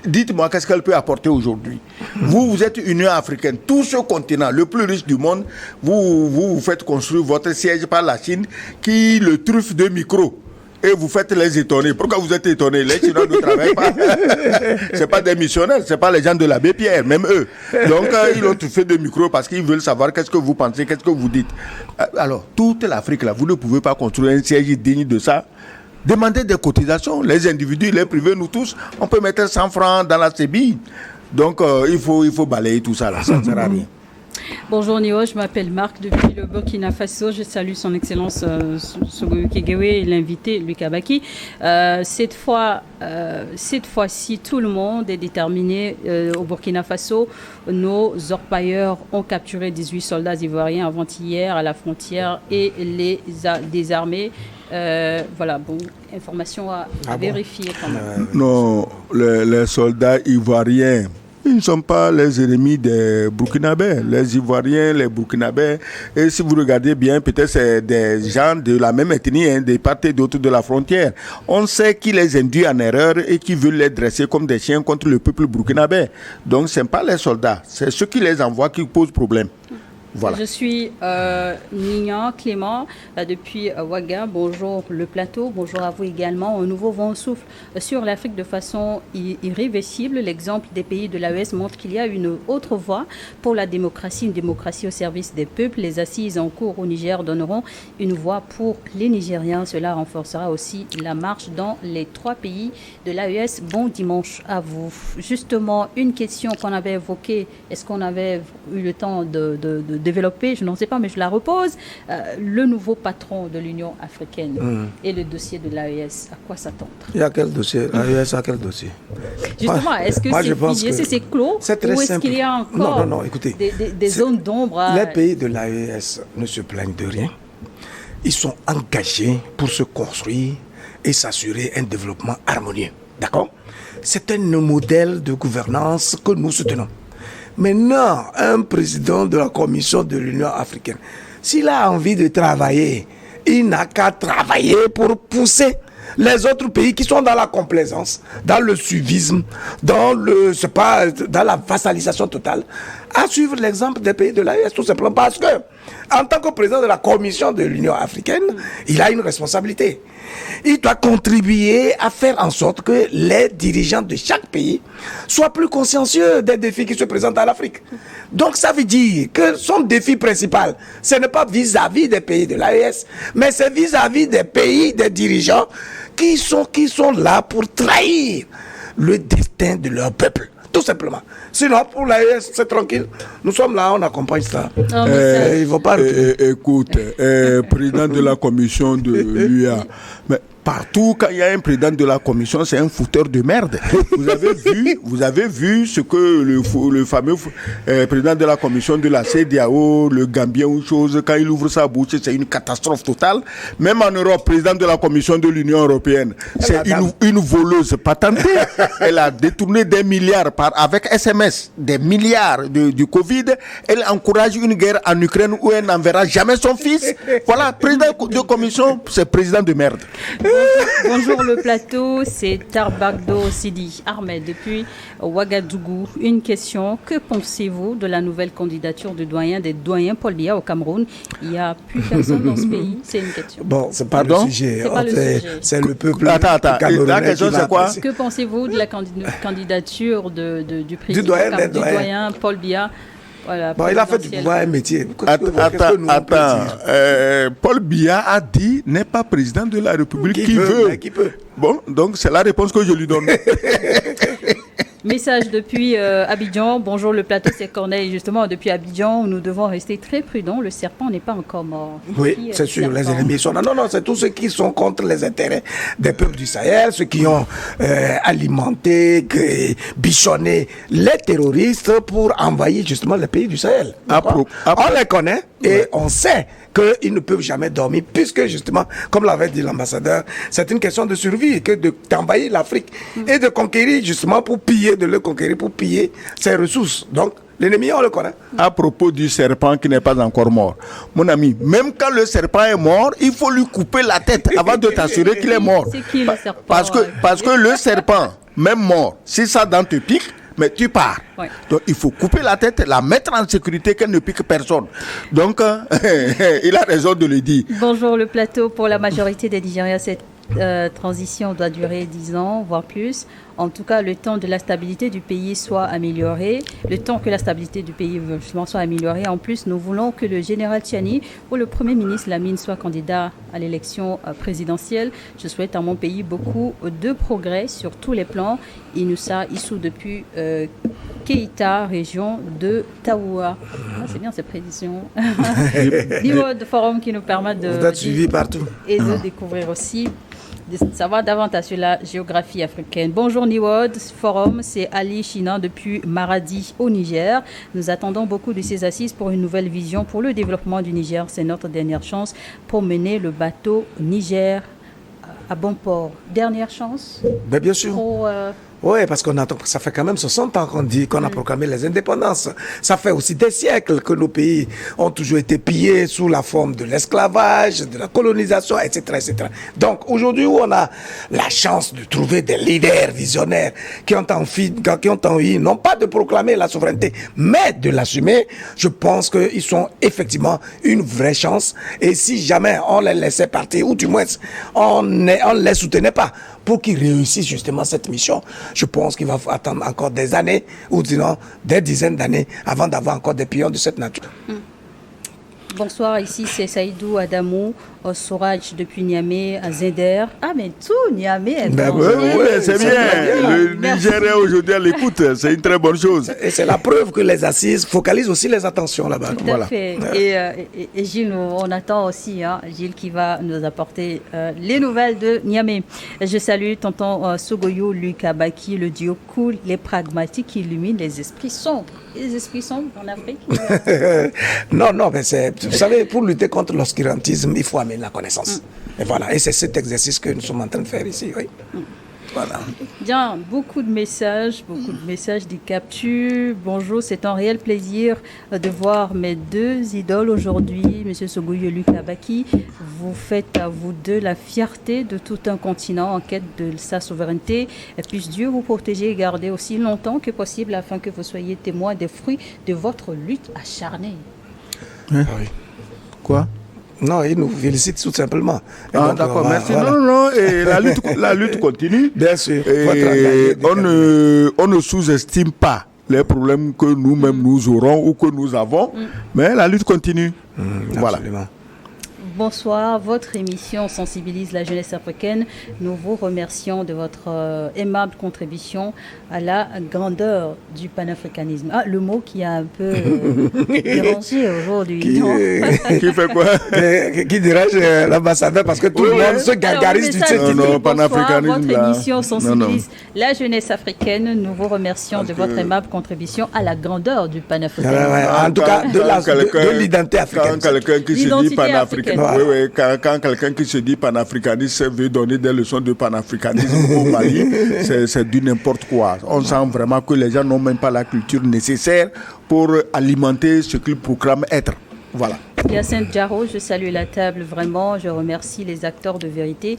Dites-moi, qu'est-ce qu'elle peut apporter aujourd'hui? Vous êtes Union africaine, tout ce continent, le plus riche du monde, vous faites construire votre siège par la Chine qui le truffe de micros. Et vous faites les étonner. Pourquoi vous êtes étonnés? Les Chinois ne travaillent pas. C'est pas des missionnaires, c'est pas les gens de l'abbé Pierre, même eux. Donc, ils ont fait des micros parce qu'ils veulent savoir qu'est-ce que vous pensez, qu'est-ce que vous dites. Alors, toute l'Afrique, là, vous ne pouvez pas construire un siège digne de ça. Demandez des cotisations. Les individus, les privés, nous tous, on peut mettre 100 francs dans la CBI. Donc, il faut balayer tout ça, là. Ça ne sert à rien. Bonjour Néo, je m'appelle Marc depuis le Burkina Faso. Je salue son Excellence Sogoyu Kegewe et l'invité Lucas Baki. Cette fois-ci, tout le monde est déterminé au Burkina Faso. Nos orpailleurs ont capturé 18 soldats ivoiriens avant-hier à la frontière et les a désarmés. Voilà, bon, information à vérifier quand même. Non, les soldats ivoiriens, ils ne sont pas les ennemis des Burkinabés. Les Ivoiriens, les Burkinabés, et si vous regardez bien, peut-être c'est des gens de la même ethnie, hein, des parts et d'autres de la frontière. On sait qui les induit en erreur et qui veulent les dresser comme des chiens contre le peuple burkinabé. Donc ce n'est pas les soldats, c'est ceux qui les envoient qui posent problème. Voilà. Je suis Nignan Clément depuis Ouaga. Bonjour le plateau, bonjour à vous également. Un nouveau vent souffle sur l'Afrique de façon irréversible. L'exemple des pays de l'AES montre qu'il y a une autre voie pour la démocratie, une démocratie au service des peuples. Les assises en cours au Niger donneront une voie pour les Nigériens. Cela renforcera aussi la marche dans les 3 pays de l'AES. Bon dimanche à vous. Justement, une question qu'on avait évoquée, est-ce qu'on avait eu le temps de développer, je n'en sais pas, mais je la repose. Le nouveau patron de l'Union africaine et le dossier de l'AES, à quoi s'attendre? Il y a quel dossier? L'AES a quel dossier? Justement, est-ce que c'est figé, est-ce que c'est clos, ou est-ce qu'il y a encore écoutez, des zones d'ombre? Les pays de l'AES ne se plaignent de rien. Ils sont engagés pour se construire et s'assurer un développement harmonieux. D'accord? C'est un modèle de gouvernance que nous soutenons. Maintenant, un président de la Commission de l'Union africaine, s'il a envie de travailler, il n'a qu'à travailler pour pousser les autres pays qui sont dans la complaisance, dans le suivisme, dans la vassalisation totale, à suivre l'exemple des pays de l'AES, tout simplement parce que, en tant que président de la Commission de l'Union africaine, il a une responsabilité. Il doit contribuer à faire en sorte que les dirigeants de chaque pays soient plus consciencieux des défis qui se présentent à l'Afrique. Donc ça veut dire que son défi principal, ce n'est pas vis-à-vis des pays de l'AES, mais c'est vis-à-vis des pays, des dirigeants qui sont là pour trahir le destin de leur peuple. Tout simplement. Sinon, pour l'AES, c'est tranquille. Nous sommes là, on accompagne ça. Il ne faut pas... Écoute, président de la commission de l'UA, mais partout, quand il y a un président de la commission, c'est un fouteur de merde. Vous avez vu ce que le fameux président de la commission de la CEDEAO, le Gambien ou chose, quand il ouvre sa bouche, c'est une catastrophe totale. Même en Europe, président de la commission de l'Union européenne, c'est une voleuse patentée. Elle a détourné des milliards avec SMS, des milliards du Covid. Elle encourage une guerre en Ukraine où elle n'enverra jamais son fils. Voilà, président de commission, c'est président de merde. Bonjour le plateau, c'est Tarbagdo Sidi Ahmed depuis Ouagadougou. Une question, que pensez-vous de la nouvelle candidature des doyens Paul Biya au Cameroun? Il n'y a plus personne dans ce pays, c'est une question. Bon, c'est pas le sujet. C'est le peuple camerounais. La question c'est quoi? Que pensez-vous de la candidature du président du doyen Paul Biya? Voilà, bon, il a fait du pouvoir un métier. Attends. Paul Biya a dit n'est pas président de la République qui veut. Qui peut. Bon, donc c'est la réponse que je lui donne. Message depuis Abidjan. Bonjour le plateau, c'est Corneille. Justement, depuis Abidjan, nous devons rester très prudents. Le serpent n'est pas encore mort. Oui, c'est sûr, les ennemis sont là. Non, c'est tous ceux qui sont contre les intérêts des peuples du Sahel, ceux qui ont alimenté, bichonné les terroristes pour envahir justement les pays du Sahel. On les connaît et on sait qu'ils ne peuvent jamais dormir, puisque justement, comme l'avait dit l'ambassadeur, c'est une question de survie, que d'envahir l'Afrique et de conquérir justement pour piller, de le conquérir pour piller ses ressources. Donc, l'ennemi, on le connaît. À propos du serpent qui n'est pas encore mort, mon ami, même quand le serpent est mort, il faut lui couper la tête avant de t'assurer qu'il est mort. C'est qui le serpent? Parce que le serpent, même mort, si sa dent te pique, mais tu pars. Ouais. Donc il faut couper la tête, la mettre en sécurité, qu'elle ne pique personne. Donc il a raison de le dire. Bonjour le plateau. Pour la majorité des Nigériens, cette transition doit durer 10 ans, voire plus. En tout cas, le temps de la stabilité du pays soit amélioré. Le temps que la stabilité du pays soit améliorée. En plus, nous voulons que le général Tchiani ou le Premier ministre Lamine soit candidat à l'élection présidentielle. Je souhaite à mon pays beaucoup de progrès sur tous les plans. Inoussa Issou depuis Keita, région de Taoua. C'est bien cette précision. Niveau de forum qui nous permet d'être suivi partout et de découvrir aussi, de savoir davantage sur la géographie africaine. Bonjour Niwod, forum, c'est Ali China depuis Maradi au Niger. Nous attendons beaucoup de ces assises pour une nouvelle vision pour le développement du Niger. C'est notre dernière chance pour mener le bateau Niger à bon port. Dernière chance? Ben, bien sûr. Oui, parce qu'on attend, ça fait quand même 60 ans qu'on dit qu'on a proclamé les indépendances. Ça fait aussi des siècles que nos pays ont toujours été pillés sous la forme de l'esclavage, de la colonisation, etc., etc. Donc aujourd'hui où on a la chance de trouver des leaders visionnaires qui ont envie, non pas de proclamer la souveraineté, mais de l'assumer, je pense qu'ils sont effectivement une vraie chance. Et si jamais on les laissait partir, ou du moins on ne les soutenait pas, pour qu'ils réussissent justement cette mission, je pense qu'il va attendre encore des années, ou sinon des dizaines d'années, avant d'avoir encore des pions de cette nature. Bonsoir, ici c'est Saïdou Adamou, au Souraj depuis Niamey, à Zender. Ah, mais tout Niamey est bon. Oui, c'est bien. Le Nigeria aujourd'hui à l'écoute, c'est une très bonne chose. Et c'est la preuve que les assises focalisent aussi les attentions là-bas. Tout à fait. Et Gilles, on attend aussi, Gilles qui va nous apporter les nouvelles de Niamey. Je salue tonton Sogoyo, Luc Abaki, le duo cool, les pragmatiques qui illuminent les esprits sombres. Les esprits sombres en Afrique? Non, mais vous savez, pour lutter contre l'obscurantisme, il faut amener la connaissance. Et voilà, et c'est cet exercice que nous sommes en train de faire ici, oui. Voilà. Bien, beaucoup de messages, des captures. Bonjour, c'est un réel plaisir de voir mes deux idoles aujourd'hui, M. Sogoyo et Luc Abaki. Vous faites à vous deux la fierté de tout un continent en quête de sa souveraineté. Et puisse Dieu vous protéger et garder aussi longtemps que possible afin que vous soyez témoins des fruits de votre lutte acharnée. Oui. Quoi? Non, il nous félicite tout simplement. D'accord, merci. Voilà. Non, et la lutte continue. Bien sûr. Et on ne sous-estime pas les problèmes que nous-mêmes nous aurons ou que nous avons, mais la lutte continue. Voilà. Absolument. Bonsoir, votre émission sensibilise la jeunesse africaine. Nous vous remercions de votre aimable contribution à la grandeur du panafricanisme. Ah, le mot qui a un peu dérangé aujourd'hui. Qui fait quoi? Qui dérange l'ambassadeur parce que tout le monde se gargarise du titre. Non, panafricanisme. Votre émission sensibilise la jeunesse africaine. Nous vous remercions de votre aimable contribution à la grandeur du panafricanisme. En tout cas, de l'identité africaine. Quand quelqu'un qui se dit panafricain. Oui, quand quelqu'un qui se dit panafricaniste veut donner des leçons de panafricanisme au Mali, c'est du n'importe quoi. On sent vraiment que les gens n'ont même pas la culture nécessaire pour alimenter ce qu'ils proclament être. Voilà. Hyacinthe Diarra, je salue la table vraiment. Je remercie les acteurs de vérité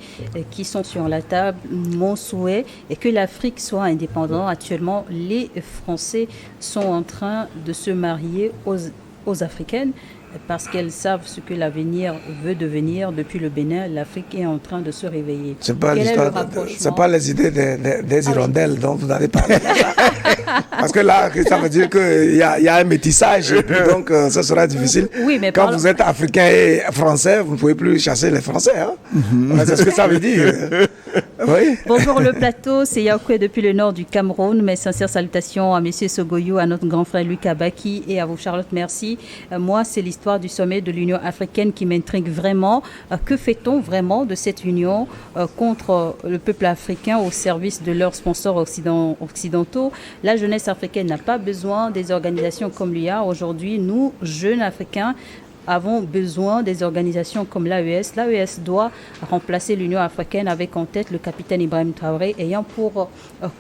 qui sont sur la table. Mon souhait est que l'Afrique soit indépendante. Actuellement, les Français sont en train de se marier aux Africaines parce qu'elles savent ce que l'avenir veut devenir. Depuis le Bénin, l'Afrique est en train de se réveiller. C'est pas c'est pas les idées des hirondelles dont vous avez parlé. Parce que là, ça veut dire qu'il y a un métissage, et puis donc ça sera difficile. Oui, mais quand vous êtes africain et français, vous ne pouvez plus chasser les Français. Hein? C'est ce que ça veut dire. Oui. Bonjour le plateau, c'est Yaouké depuis le nord du Cameroun. Mes sincères salutations à M. Sogoyou, à notre grand frère Louis Kabaki et à vous Charlotte, merci. Moi, c'est l'histoire du sommet de l'Union africaine qui m'intrigue vraiment. Que fait-on vraiment de cette union contre le peuple africain au service de leurs sponsors occidentaux? La jeunesse africaine n'a pas besoin des organisations comme l'UA. Aujourd'hui, nous, jeunes Africains, avons besoin des organisations comme l'AES. L'AES doit remplacer l'Union africaine avec en tête le capitaine Ibrahim Traoré, ayant pour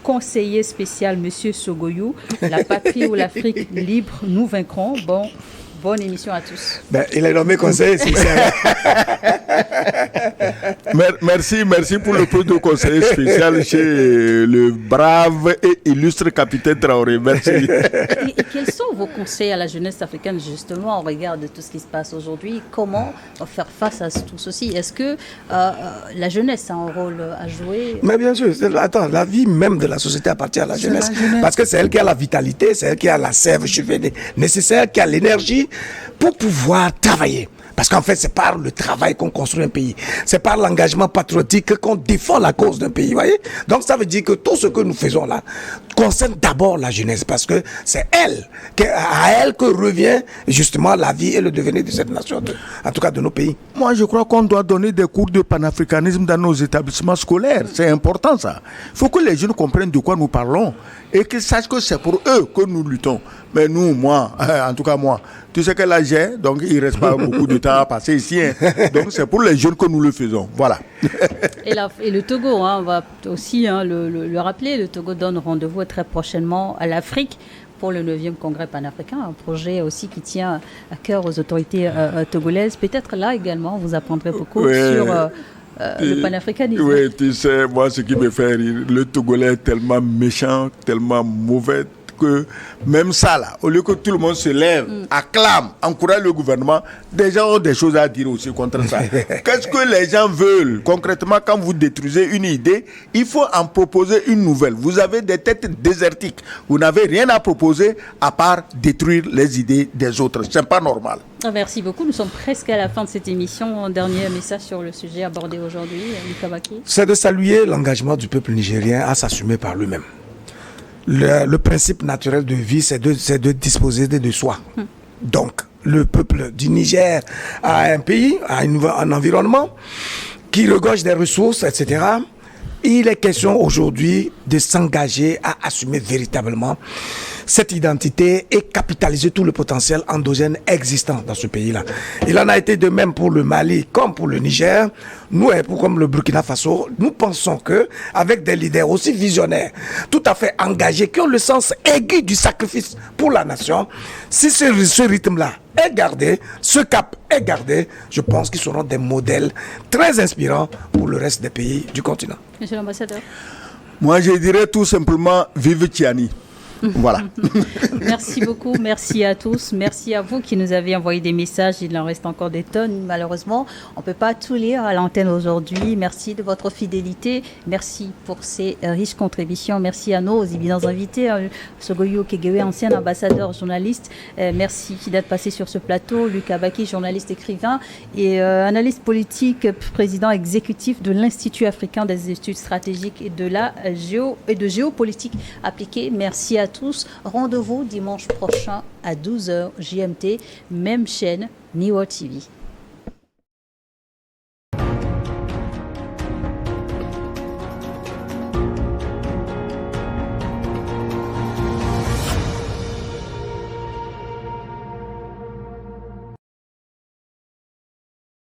conseiller spécial M. Sogoyou. La patrie ou l'Afrique libre, nous vaincrons. Bonne émission à tous. Il est nommé conseiller spécial. Merci pour le poste de conseiller spécial chez le brave et illustre capitaine Traoré. Merci. Et quels sont vos conseils à la jeunesse africaine, justement, au regard de tout ce qui se passe aujourd'hui? Comment faire face à tout ceci? Est-ce que la jeunesse a un rôle à jouer? Mais bien sûr, attends, la vie même de la société appartient à la jeunesse. Parce que c'est elle qui a la vitalité, c'est elle qui a la sève cheveux nécessaire, qui a l'énergie pour pouvoir travailler. Parce qu'en fait, c'est par le travail qu'on construit un pays. C'est par l'engagement patriotique qu'on défend la cause d'un pays, voyez. Donc, ça veut dire que tout ce que nous faisons là concerne d'abord la jeunesse. Parce que c'est à elle que revient justement la vie et le devenir de cette nation, en tout cas de nos pays. Moi, je crois qu'on doit donner des cours de panafricanisme dans nos établissements scolaires. C'est important, ça. Il faut que les jeunes comprennent de quoi nous parlons et qu'ils sachent que c'est pour eux que nous luttons. Mais nous, en tout cas moi, tu sais quel âge j'ai, donc il ne reste pas beaucoup de temps à passer ici. Hein. Donc c'est pour les jeunes que nous le faisons. Voilà. Et le Togo, on va aussi le rappeler, le Togo donne rendez-vous très prochainement à l'Afrique pour le 9e congrès panafricain, un projet aussi qui tient à cœur aux autorités togolaises. Peut-être là également, vous apprendrez beaucoup sur le panafricanisme. Oui, tu sais, moi ce qui me fait rire, le Togolais est tellement méchant, tellement mauvais, que même ça là, au lieu que tout le monde se lève, acclame, encourage le gouvernement, des gens ont des choses à dire aussi contre ça. Qu'est-ce que les gens veulent concrètement quand vous détruisez une idée? Il faut en proposer une nouvelle. Vous avez des têtes désertiques. Vous n'avez rien à proposer à part détruire les idées des autres. C'est pas normal. Merci beaucoup. Nous sommes presque à la fin de cette émission. Un dernier message sur le sujet abordé aujourd'hui, Lucas Baki. C'est de saluer l'engagement du peuple nigérien à s'assumer par lui-même. Le principe naturel de vie, c'est de disposer de soi. Donc, le peuple du Niger a un pays, a un environnement qui regorge des ressources, etc. Il est question aujourd'hui de s'engager à assumer véritablement cette identité et capitaliser tout le potentiel endogène existant dans ce pays-là. Il en a été de même pour le Mali comme pour le Niger. Nous, comme le Burkina Faso, nous pensons que avec des leaders aussi visionnaires, tout à fait engagés, qui ont le sens aigu du sacrifice pour la nation, si ce rythme-là est gardé, ce cap est gardé, je pense qu'ils seront des modèles très inspirants pour le reste des pays du continent. Monsieur l'ambassadeur. Moi, je dirais tout simplement vive Tiani. Voilà. Merci beaucoup, merci à tous, merci à vous qui nous avez envoyé des messages. Il en reste encore des tonnes, malheureusement. On ne peut pas tout lire à l'antenne aujourd'hui. Merci de votre fidélité, merci pour ces riches contributions. Merci à nos évidents invités, Sogoyou Kegewe, ancien ambassadeur journaliste. Merci d'être passé sur ce plateau. Lucas Baki, journaliste écrivain et analyste politique, président exécutif de l'Institut africain des études stratégiques et de géopolitique appliquée. Merci à tous. Rendez-vous dimanche prochain à 12h GMT, même chaîne, Niwa TV.